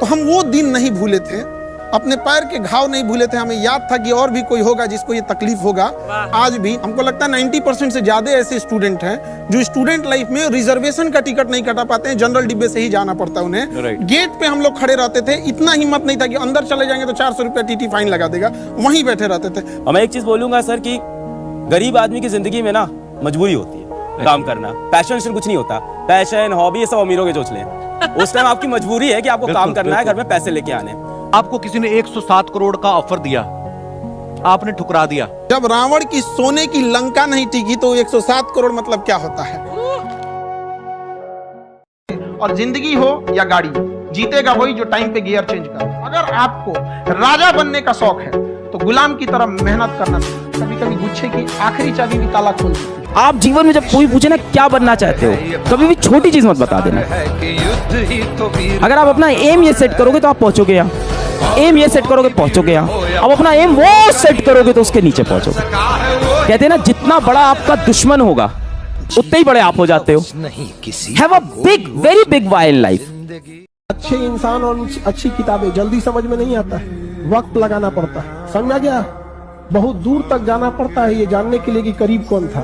तो हम वो दिन नहीं भूले थे, अपने पैर के घाव नहीं भूले थे। हमें याद था कि और भी कोई होगा जिसको ये तकलीफ होगा। आज भी हमको लगता है 90% से ज्यादा ऐसे स्टूडेंट हैं जो स्टूडेंट लाइफ में रिजर्वेशन का टिकट नहीं कटा पाते हैं, जनरल डिब्बे से ही जाना पड़ता है उन्हें। गेट पे हम लोग खड़े रहते थे, इतना हिम्मत नहीं था कि अंदर चले जाएंगे तो 400 रुपया टीटी फाइन लगा देगा, वहीं बैठे रहते थे। और मैं एक चीज बोलूंगा सर कि गरीब आदमी की जिंदगी में ना मजबूरी होती है काम करना। पैशन कुछ नहीं होता, पैशन हॉबी ये सब अमीरों के चोचले हैं। उस टाइम आपकी मजबूरी है कि आपको काम करना है, घर में पैसे लेके आने। आपको किसी ने 107 करोड़ का ऑफर दिया, आपने ठुकरा दिया। जब रावण की सोने की लंका नहीं टिकी तो 107 करोड़ मतलब क्या होता है। और जिंदगी हो या गाड़ी, जीतेगा वही जो टाइम पे गियर चेंज कर। अगर आपको राजा बनने का शौक है तो गुलाम की तरह मेहनत करना चाहिए। कभी कभी गुच्छे की आखिरी चाबी भी ताला खोल देती है। आप जीवन में जब कोई पूछे ना क्या बनना चाहते हो, कभी भी छोटी चीज मत बता देना। अगर आप अपना एम ये सेट करोगे तो आप पहुंचोगे यहाँ, एम ये सेट करोगे पहुंचोगे यहाँ। अब अपना एम वो सेट करोगे तो उसके नीचे पहुंचोगे। कहते हैं ना जितना बड़ा आपका दुश्मन होगा उतने ही बड़े आप हो जाते हो। Have a big very big why in life. अच्छे इंसान और अच्छी किताबें जल्दी समझ में नहीं आता है, वक्त लगाना पड़ता है। समझा गया? बहुत दूर तक जाना पड़ता है ये जानने के लिए कि करीब कौन था।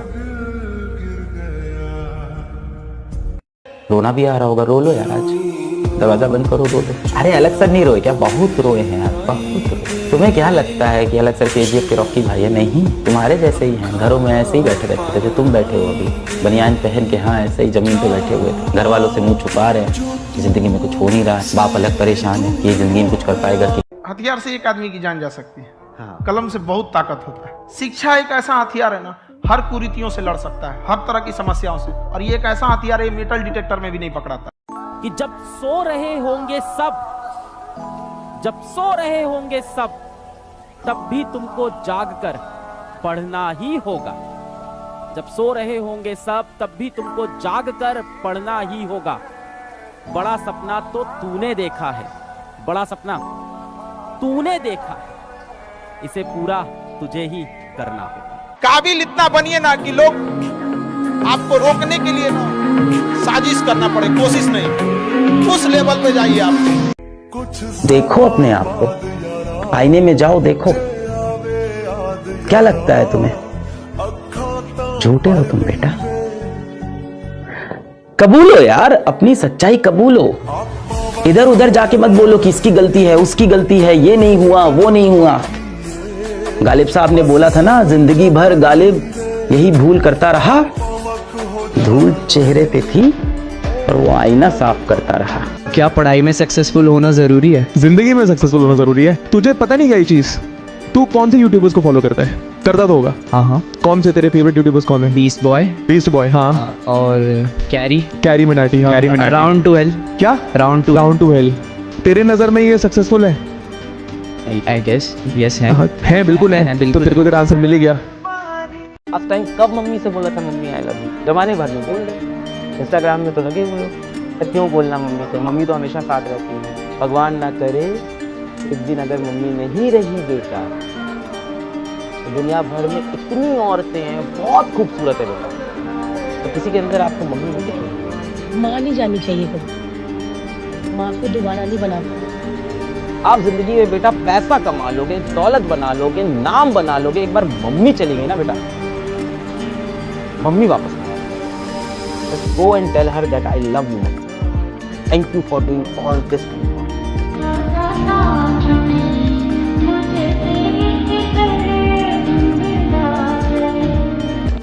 रोना भी आ रहा होगा, रो लो यार, आज दरवाजा बंद करो, रो लो। अरे अलग सर नहीं रोए क्या? बहुत रोए हैं यार, बहुत रोए। तुम्हें क्या लगता है कि अलग सर केजीएफ के रॉकी भाई है? नहीं, तुम्हारे जैसे ही हैं, घरों में ऐसे ही बैठे रहते थे। तुम बैठे हो अभी बनियान पहन के, हाँ ऐसे ही जमीन पे बैठे हुए थे। घर वालों से मुंह छुपा रहे हैं कि जिंदगी में कुछ हो नहीं रहा है। बाप अलग परेशान है कि जिंदगी में कुछ कर पाएगा कि। हथियार से एक आदमी की जान जा सकती है, कलम से बहुत ताकत होता है। शिक्षा एक ऐसा हथियार है ना, हर कुरीतियों से लड़ सकता है, हर तरह की समस्याओं से। और ये एक ऐसा हथियार है, मेटल डिटेक्टर में भी नहीं पकड़ाता। कि जब सो रहे होंगे सब, जब सो रहे होंगे सब, तब भी तुमको जागकर पढ़ना ही होगा। जब सो रहे होंगे सब, तब भी तुमको जागकर पढ़ना ही होगा। बड़ा सपना तो तूने देखा है, बड़ा सपना तूने देखा है, इसे पूरा तुझे ही करना होगा। काबिल इतना बनिए ना कि लोग आपको रोकने के लिए ना साजिश करना पड़े, कोशिश नहीं, उस लेवल पे जाइए आप। देखो अपने आप को, आईने में जाओ, देखो क्या लगता है तुम्हें? झूठे हो तुम बेटा। कबूलो यार, अपनी सच्चाई कबूलो। इधर उधर जाके मत बोलो कि इसकी गलती है, उसकी गलती है, ये नहीं हुआ, वो नहीं हुआ। गालिब साहब ने बोला था ना, जिंदगी भर गालिब यही भूल करता रहा। धूल चेहरे पे थी और वो आईना साफ करता रहा। क्या पढ़ाई में सक्सेसफुल होना जरूरी है? जिंदगी में सक्सेसफुल होना जरूरी है। तुझे पता नहीं क्या ये चीज? तू कौन से यूट्यूबर्स को फॉलो करता है? करता तो होगा। हाँ। कौन से तेरे फेवरेट यूट्यूबर्स कौन है? Beast boy. हाँ। और कैरी मिनाटी। हाँ। Round to hell. क्या? Round to hell. तेरे नजर में ये सक्सेसफुल है? आई गेस यस है, बिल्कुल है। तो तेरे को तेरा आंसर मिल ही गया। अब टाइम कब मम्मी से बोला था मम्मी आई लव यू? जमाने भर में बोल रहे, इंस्टाग्राम में तो लगे हुए हो। क्यों बोलना मम्मी से? मम्मी तो हमेशा साथ रहती है। भगवान ना करे एक दिन अगर मम्मी नहीं रही बेटा, तो दुनिया भर में इतनी औरतें हैं, बहुत खूबसूरत है बेटा, तो किसी के अंदर आपको मम्मी नहीं दिखेगी। माँ नहीं जानी चाहिए कभी, माँ को दोबारा नहीं बना पाती। आप जिंदगी में बेटा पैसा कमा लोगे, दौलत बना लोगे, नाम बना लोगे, एक बार मम्मी चली गई ना बेटा, मम्मी वापस just go and tell her that I love you. Thank you for doing all this.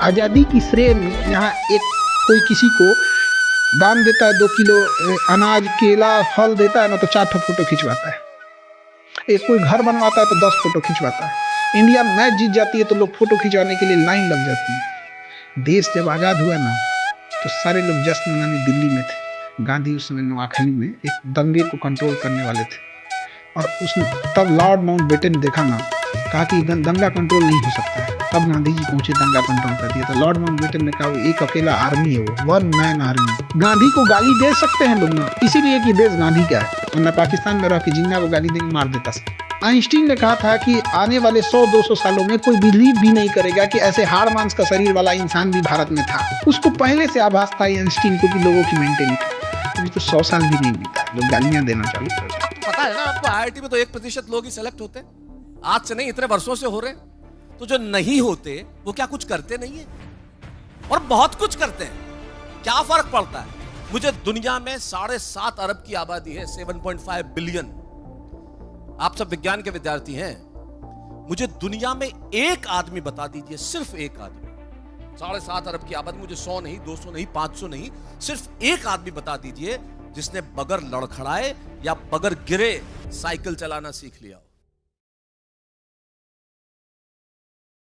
आजादी की श्रेय में यहाँ एक कोई किसी को दान देता है, 2 किलो अनाज, केला, फल देता है ना, तो 4 फोटो खिंचवाता है। एक कोई घर बनवाता है तो 10 फोटो खिंचवाता है। इंडिया मैच जीत जाती है तो लोग फोटो खिंचवाने के लिए लाइन लग जाती है। देश जब आज़ाद हुआ ना तो सारे लोग जश्न मनाने दिल्ली में थे। गांधी उस समय नोआखली में एक दंगे को कंट्रोल करने वाले थे, और उसने तब लॉर्ड माउंटबेटन ने देखा ना, कहा कि दंगा कंट्रोल नहीं हो सकता है। तब गांधी जी पहुंचे, दंगा कंट्रोल कर दिया। तो लॉर्ड माउंटबेटन ने कहा वो एक अकेला आर्मी है, वो 1 मैन आर्मी। गांधी को गाली दे सकते हैं लोग ना, इसीलिए कि देश गांधी का है, वरना पाकिस्तान में रह के जिन्ना को गाली देंगे, मार देता। आइंस्टीन ने कहा था कि आने वाले 100-200 सालों में कोई बिलीव भी नहीं करेगा कि ऐसे हाड़ मांस का शरीर वाला इंसान भी भारत में था। उसको पहले से आभास था आइंस्टीन को कि लोगों की मेंटेलिटी। अभी तो 100 साल भी नहीं बीता, लोग गालियां देना चालू कर दिया। पता है ना आपको, IIT में तो 1% लोग ही सेलेक्ट होते, आज से नहीं इतने वर्षों से हो रहे। तो जो नहीं होते वो क्या कुछ करते नहीं है? और बहुत कुछ करते हैं। क्या फर्क पड़ता है? मुझे दुनिया में 7.5 अरब की आबादी है, 7.5 बिलियन। आप सब विज्ञान के विद्यार्थी हैं, मुझे दुनिया में एक आदमी बता दीजिए, सिर्फ एक आदमी, 7.5 अरब की आबादी, मुझे 100 नहीं, 200 नहीं, 500 नहीं, सिर्फ एक आदमी बता दीजिए जिसने बगैर लड़खड़ाए या बगैर गिरे साइकिल चलाना सीख लिया हो।